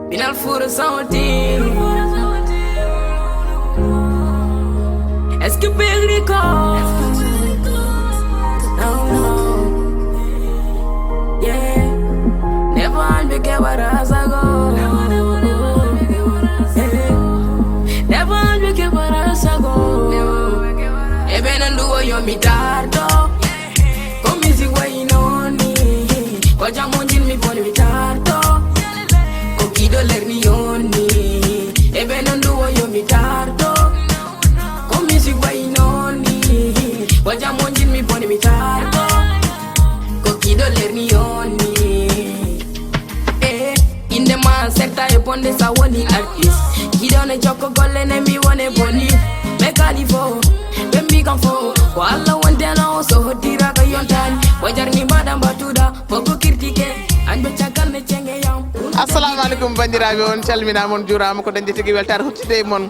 Minal fura sauti. Est-ce que Perico? No. Yeah. Never unbeke warasago. Never unbeke warasago. Ebe nanduwa yo mitardo. Komizi wa inoni. Kwa jamonjin mi poni mitardo. Kokido lerni yoni. Ebe nanduwa yo mitardo. Komizi wa inoni. Kwa jamonjin mi poni mitardo. Kokido lerni yoni. Inde man sekta e ponde sa woni artist. Kidone choko gole ne mi wone boni. Mekali fo, bembi kan fo. Ko alla wonde na so hodira ka yontani. Wajar ni badam batuda, foko kirtike. Anbe chakal ne chenge yam. Assalamu alaikum bandiraɓe on calmina mon jurama ko dañde tigui weltare huttide mon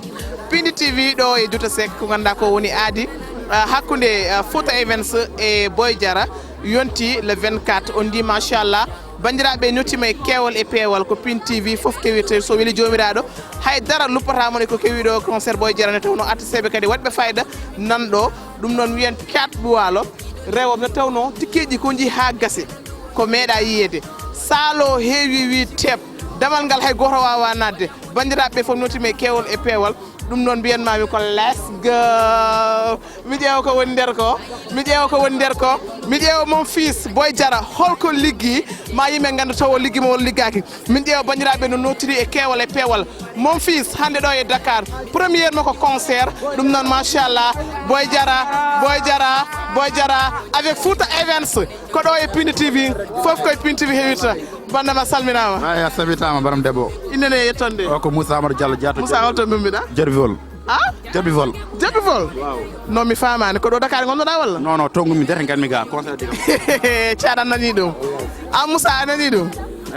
Pindi TV ɗo e Douta Seck ko ganduɗa ko woni aadi hakkude Fouta Events e Boy Diarra yonti le 24 on dit machallah bandiraɓe nottima e kewal e peewal ko Pindi TV foof kewirte so weeli jomiraɗo haydara luppatamo ko kewiɗo concert Boy Diarra ne tawno artisteɓe kadi waɗɓe fayida nanɗo ɗum noon wiyen Piat Buwalo rewoɓe ne tawno tikkeji ko jii ha gasi ko meeɗa yiyede salo heewi wi teb damal ngal hay goto wawa nadde bandiraɓe fof notime kewol e peewal ɗum noon mbiyanmami ko let's go mi ƴeewa ko woni nder ko mi ƴeewa mon fils Boy Diarra holko liggi ma yimɓe ganda taw o liggi mo won liggaki min ƴeewa bandiraɓe no nottiri e kewol e peewal mon fils hande ɗo e Dakar premiére mo ko concert ɗum noon machallah Boy Diarra avec Fouta Events ko ɗo e Pindi TV fof koye Pindi TV hewirta bandama salminama a sabitama baram debbo innene yettonde o ko Moussa Amadou Diallo Diatta Moussa holto bimbiɗa Jarbivol Jarbivol non mi famani ko ɗo Dakar gonnoɗa walla non tongumi dete ganmi ga conseil diga caɗa nani ɗum a Moussa a nani ɗum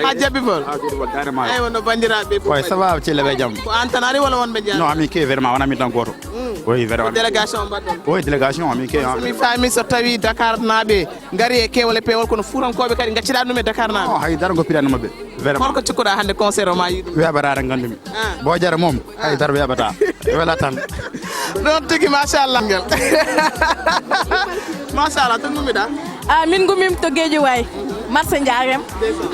ha Jarbivol eywa no bandiraɓe oy ça va celeɓe jaam ko an tan ari walla wonɓe jeeya non amin ke vraiment wona min tan goto oui vraiment délégation mbaɗɗon oui délégation amin ke mi faami so tawi Dakar naaɓe gari e kewol e peewol kono fuurankoɓe kadi gacciɗa ɗum e Dakar naaɓe haydara goppiranno mabɓe vraiment holko cikkuɗa hande concert o ma yi ɗum weɓatata gandumi Boy Diarra moom haydara weɓata wela tan ɗon tigui machallah ngel machallah to gummiɗa min gumim to Guédiawaye marché Ndiarème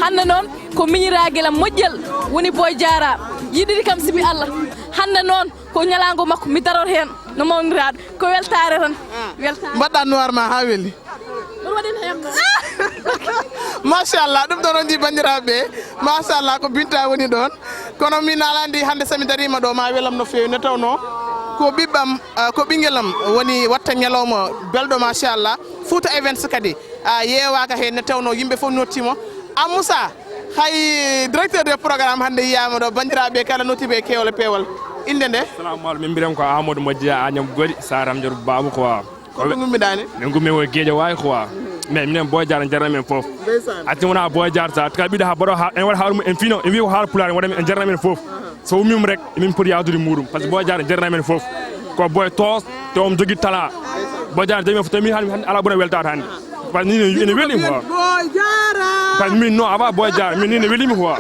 hande noon ko miñiraguelam moƴƴel woni Boy Diarra yiɗiri kam sibi Allah hande noon ko ñalago makko mi daror hen no mawniraɗo ko weltare tan weltare mbaɗɗa noir ma ha weeli ɗum waɗin hemno machallah ɗum ɗon on ji bandiraɓe machallah ko Binta woni ɗon kono min alandi hande sami darima ɗo ma welam no fewi ne tawno ko ɓiɓɓam ko ɓinguelam woni watta ñalawma belɗo machallah Fouta Events kadi yewaka hen ne tawno yimɓe foof nottimo a Moussa hay directeur de programme hande yiyama ɗo bandiraɓe kala nottiɓe kewle peewal inde nde salamu aleykum min mbiyam ko Amadou Modjiya Agnam Godi Saram Dior Babou quoi ko gummiɗani min gummi o Guédiawaye quoi mais minen Boy Diarra jarna men foof atti wona Boy Diarra sa ka ɓiɗo ha baɗo en waɗa haarumu en fino en wi ko haala pulaar en waɗa en jarna men foof so ummima rek min poti yawdude muɗum par ce que Boy Diarra jarna men foof ko boy toos te omo jogui tala Boy Diarra jami fof tawi hande ala ɓuura weltade hande par ce que ni ene welimi quoi par ce que min non avant Boy Diarra min ni ne welimi quoi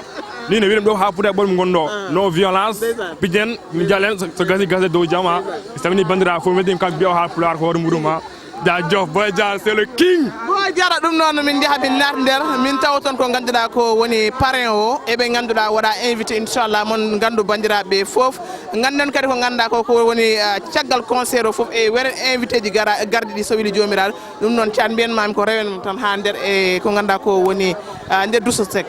ni ne welimi ɗo ha puuta ɓolmi gonɗo no violence pijen mi jalen so gasi dow jama samini bandira fof meddimi kanko mbiya o haala pulaar ko hoore muɗum ha jajof Boy Diarra c'est le king Boy Diarra ɗum noon min jaaha min naat nder min tawa toon ko ganduɗa ko woni parrain o eɓe ganduɗa waɗa invité inchallah mon gandu bandiraɓe foof ganden kadi ko ganduɗa ko woni caggal concert o foof e weren invité ji garɗi ɗi so weeli jomiraɗo ɗum noon can mbiyanmami ko rewen tan ha nder e ko ganduɗa ko woni nder Douta Seck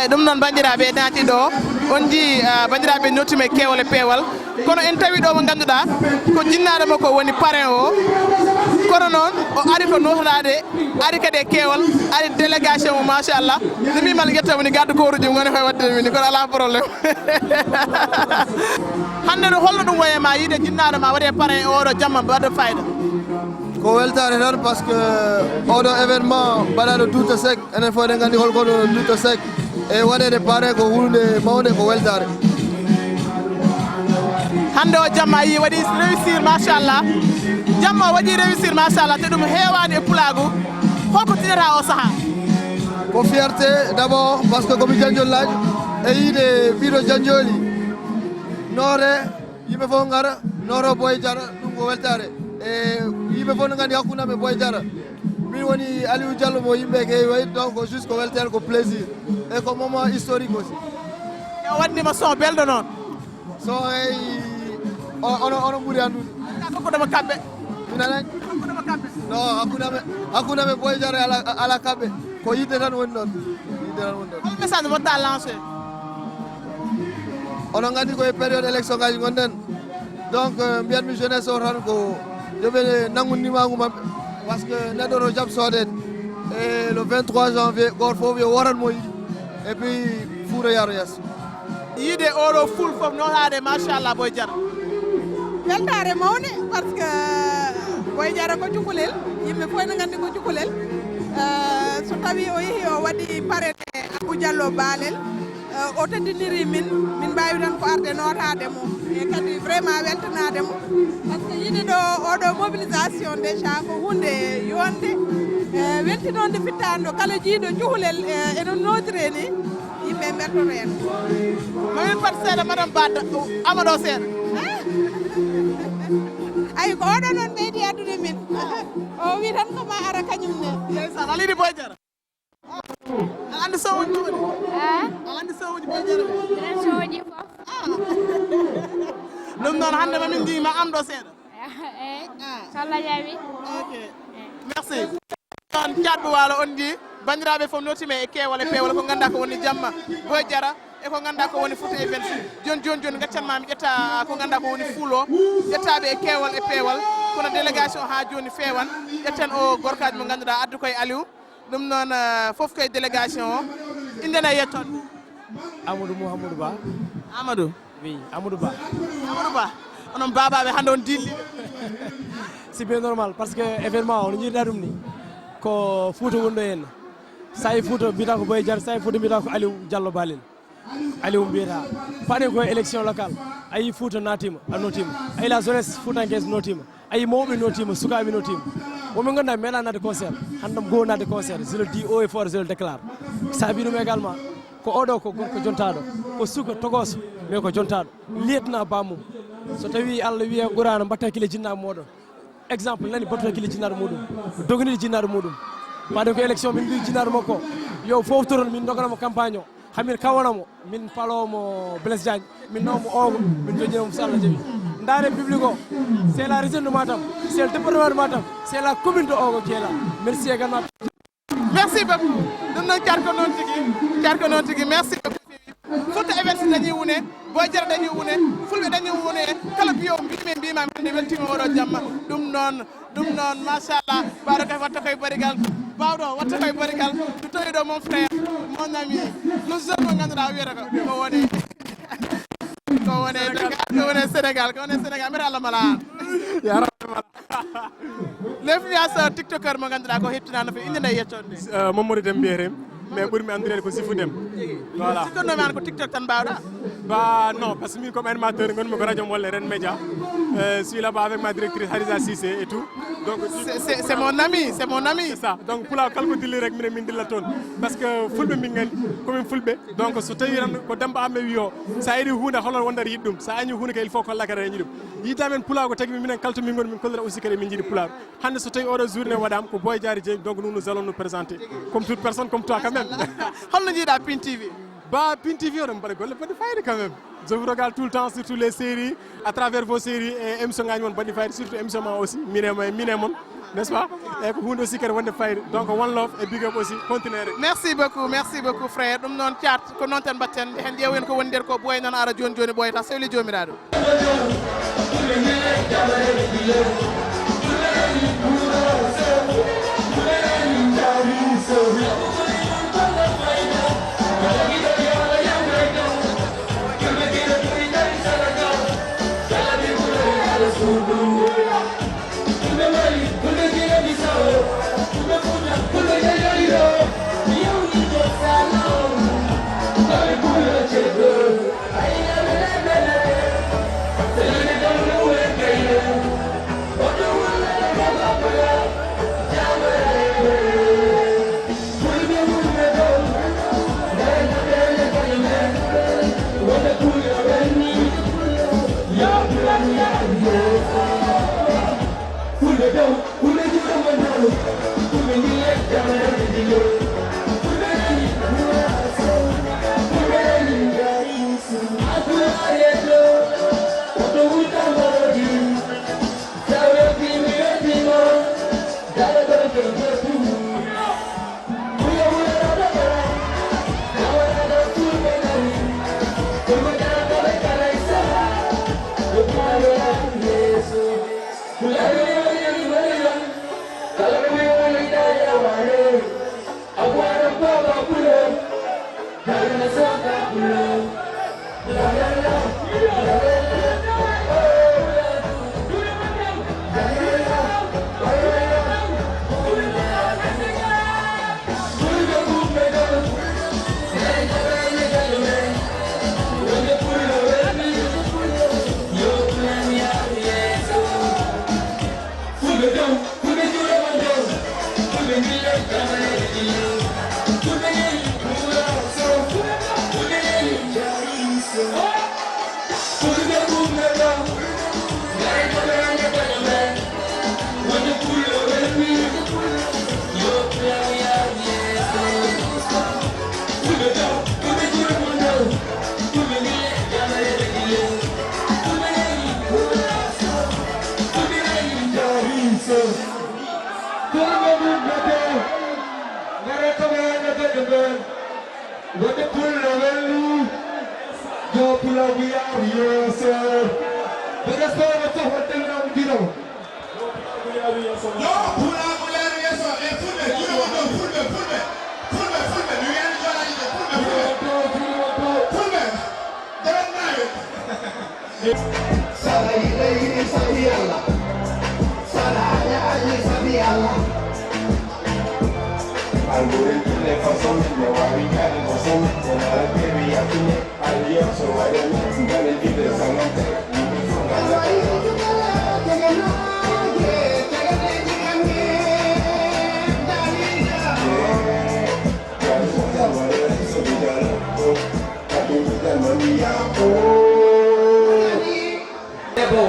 ɗum noon bandiraɓe naati ɗo on ji bandiraɓe nottime kewal e peewal kono en tawi ɗo mo ganduɗa ko jinnaɗo makko woni parrain o kono noon o ari ko nohlade ari kadi e keewal ari délégation mo machallah no mbimal guettamo ni gaddu koruji goni koye wadde mini kono ala probléme hande ɗo holno ɗum woyema yiide jinnaɗo ma waɗe parrain oɗo jamma wadde fayida ko weltare tan par ce que oɗo événement mbaɗaɗo Douta Seck enen fof eɗen gandi holkono Douta Seck e waɗede parrain ko hunde mawde ko weltare hande o jamma yi waɗi réussir machallah jamma o waɗi réussir machallah te ɗum heewani e pulagu holko tinata o saaha ko fierté d' abord par ce que komi janjollaji e yiide ɓiɗo janjoli noore yimɓe fof gara nooro Boy Diarra ɗum ko weltare e yimɓe fof no gandi hakkudamen Boy Diarra min woni Aliou Diallo mo yimɓe keewi wayi donc juste ko weltere ko plaisir et ko moment historique aussi e o waɗnima son belɗo noon so ey ono ɓuuri andude hokkudema kamɓe minane non hakkudame Boy Diarra ala kamɓe ko yidde tan woni ɗon hol message moɗɗa lancé onon gandi koye période élection ngaji gonɗen donc mbiyatmi jeunesse o tan ko yoɓe nanngu nimagu mabɓe par ce que neɗɗo to jaab soodede e le 23 janvier goto fof yo woranmo yiɗi et puis fuuta yaro yesso yiide oɗo ful foof notaade machallah Boy Diarra weltare mawde par ce que Boy Diarra ko cukalel yimɓe fof ne gandi ko cukalel so tawi o yeehi o waɗi parrain Abou Diallo Balel o teddiniri min mbawi tan ko arde notade mo e kadi vraiment weltanade mo par ce que yiide ɗo oɗo mobilisation déjà ko hunde yonde weltinode fittando kala jiiɗo cukalel eno notire ni yimɓe bertoto en mamin pat seeɗa madame Badda Amadou seeɗa ayi ko oɗo noon ɓeydi addude min o wi tan ko ma ara kañum ne ndeysan ala yiɗi Boy Diarra a andi sowoji ɗuɗi a andi sowoji Boy Diarra ren sowoji fof ɗum noon hande mamin jima am ɗo seeɗa eyi solla jaɓi ok merci on catɓe walo on ji bandiraɓe fof notime e keewal e peewal ko ganduɗa ko woni jamma Boy Diarra e ko ganduɗa ko woni Fouta Events joni gaccanmami ƴetta ko ganduɗa ko woni fuulo ƴettaɓe e keewal e peewal kono délégation ha joni feewan ƴetten o gorkaji mo ganduɗa addu koye Aliou ɗum noon foof koye délégation o indena yettonde Amadou Mouhamadou Ba Amadou oui Amadou Ba onon babaɓe hande on dilli c'est bien normal par ce que événement o no jiiɗa ɗum ni ko Fouta wonɗo henna sa yi Fouta mbiyata ko Boy Diarra sa yi Fouta mbiyata ko Aliou Diallo Balel Aliou mbiyata paɗen koye élection locale ayi Fouta natima a notima ayi la jeunesse foutankaise notima ayi mawɓe notima sukaɓe notima womin ganduɗa meeɗa nadde concert handam goo nadde concert je le dis haut et fort je le déclare saabi ɗum également ko oɗo ko jontaɗo ko suka togoso mais ko jontaɗo liyetna bamum so tawi Allah wiye ɓurano mbatta hakkille jinnaɓe moɗon exemple nani battu hakkille jinnaɗo muɗum doganide jinnaɗo muɗum mbaɗen ko élection min mbi jinnaɗo makko yo foftoron min doganamo campagne o hamin kawanamo min palomo Blaise Diagne min nawmo ogo min joƴinamo so Allah jaaɓi ndare public o c'est la région de Matam c'est le département de Matam c'est la commune de Ogo qui est là merci également merci beaucoup ɗum noon carko noon tigui merci beaucoup Fouta Events dañi wune Boy Diarra dañi wune fulɓe dañi wune kala biyo mbima minde weltima oɗo jamma ɗum noon machallah bawɗo kay watta koye barigal bawɗo watta koye barigal so tawi ɗo mon frère mon ami no jeune mo ganduɗa wiyata ko wone Sénégal mbiyata Allah mala an l'influenceur tiktoker mo ganduɗa ko hettinano fe inde nde yettonde Mamadou Deme mbiyetemi mais ɓurmi andirede ko Sifou Deme voilà sikkannomi an ko tiktok tan mbawɗa bah non parce que min comme animateur gonmi ko radio Molle Ren Média je suis là-bas avec ma directrice Harisa Cissé et tout donc c'est mon ami c'est ça donc pula kala ko dilli rek minen min dilla toon par ce que fulɓe min gandi komin fulɓe donc so tawi tan ko Demba Amme wi o sa yiɗi hunde holon wondata yiɗ ɗum sa añi hunde ka il faut kollaka reñi ɗum yidamen pula ko tagui minen kalto min goni min kollira aussi kadi min jiiɗi pulaar hande so tawi oɗo journée waɗama ko Boy Diarra Dieng donc nous allons nous présenter comme toute personne comme toi quand même holno jiiɗa Pin TV bah Pin TV oɗon mbaɗa golle mbaɗi fayida quand même je vous regarde tout le temps surtout les séries à travers vos séries et émission ngaji mon mbaɗi fayida surtout émission ma aussi mine mon n'est-ce pas e ko hunde aussi kadi wonde fayde donc one love e big up aussi continuer rek merci beaucoup frère ɗum noon caat ko noon tan mbatten hen ƴeewen ko woni nder ko ɓooy noon ara joni joni ɓooyata sewli jomiraɗo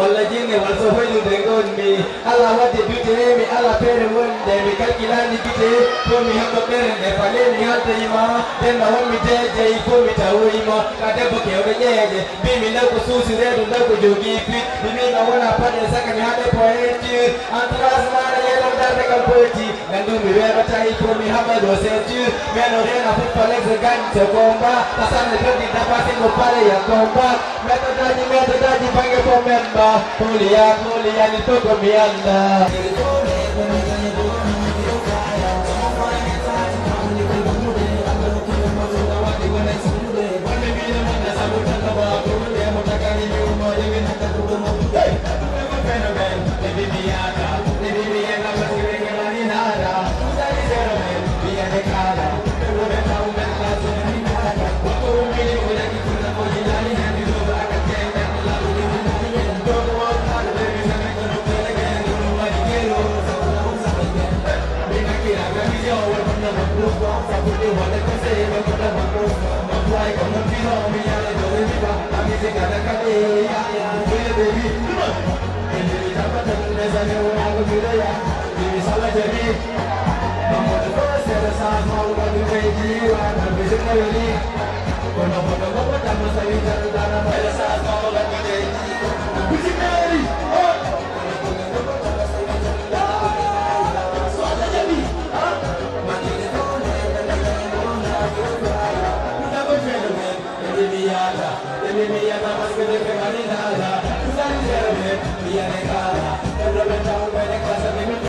Walla jinne wal so hoydu de gonmi ala wadde dute mi ala pere wonde mi kalkilani bite ko mi hamba pere ne faleni hatta ima denna wonmi jeje ko mi tawoyima ka debbo kewde jeje bi mi law ko suusi redu law ko jogi fit mi na wona pade saka mi hade poeti antras mara yedo darde kam poeti gandu mi weba tayi ko mi hamba do setu meno rena put falex gan to komba tasane pedi dapati ko pare ya komba metodaji bange po memba mulia ni toko mianda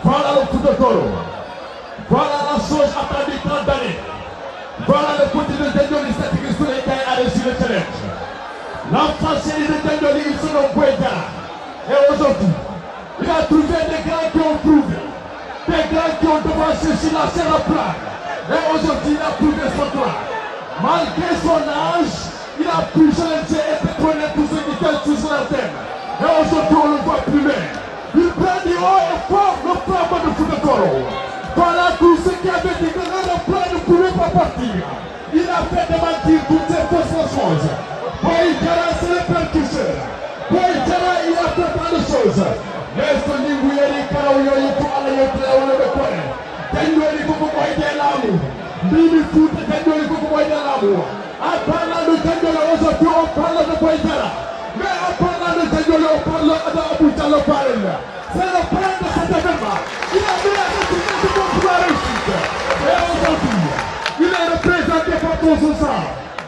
Voilà le coup de taureau. Voilà la chose attendue 30 années. Voilà le petit de Djandjoli statique sur les cahiers à réussir le challenge. L'enfant chéri de Djandjoli, il se nomme Boydjara. Et aujourd'hui, il a trouvé des grands qui ont trouvé. Des grands qui ont devancé sur la scène à plat. Et aujourd'hui, il a prouvé son droit. Malgré son âge, il a pu challenger et pétronner tous ceux qui tiennent sur la scène. Et aujourd'hui, on le voit plus loin. Il prend du haut et fort le flambeau de Fouta Toro. Voilà tous ceux qui avaient dit que le plan ne pouvait pas partir. Il a fait démentir toutes ces fausses choses. Boydjara, c'est le percusseur. Boydjara, il a fait plein de choses. Mais ce niveau, il y a des carreaux, il faut aller au clair, on le connaît. Djandjoli, il faut qu'on ait l'amour. Mimi Fouta, Djandjoli, il faut qu'on ait l'amour. En parlant de Djandjoli, aujourd'hui, on parle de Boydjara. Mais en parlant de Djandjoli, on parle d'Abou Diallo Barel. C'est le plan de cet événement. Il a mis la réussite du monde pour la réussite. Et aujourd'hui, il est représenté par tous ce sang.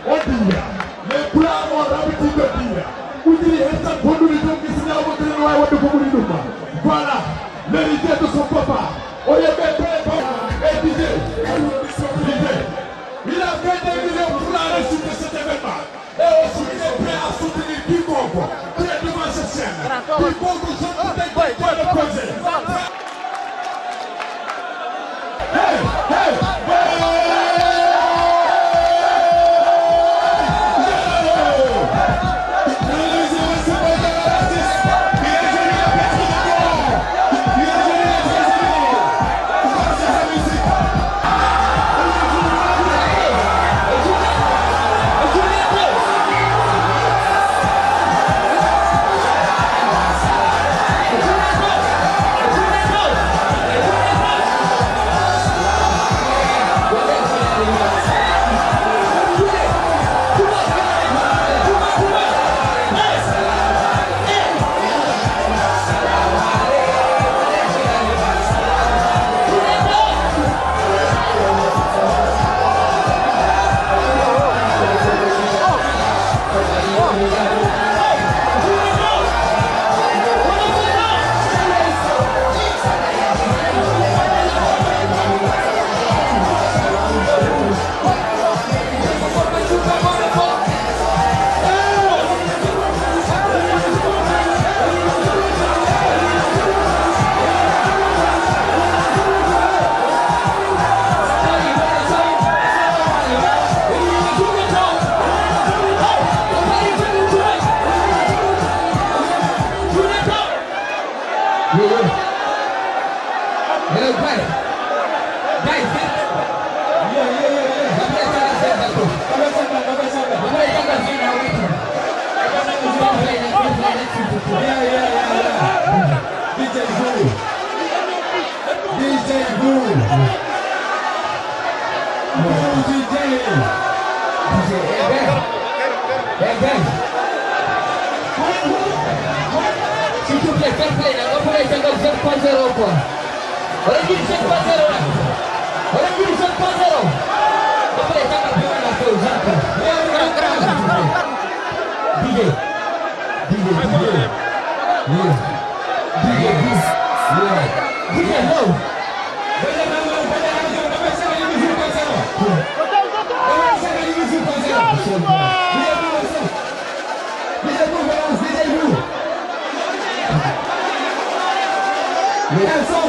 On dit, les plans ont l'habitude de dire. Vous direz, c'est un bon nourriture qui signale votre loi et votre communauté. Voilà, l'héritier de son papa. On y est bien et disait, il a fait des millions pour la réussite de cet événement. Et aussi, il est prêt à soutenir quiconque qui est devant cette scène. Quiconque se peut quoi de poser. Hey, hey, S'il te plaît, fair play, on peut aller dans 7.0 quoi. On a dit 7.0 là. On a dit 7.0. On peut aller dans la chose. DJ. Elles sont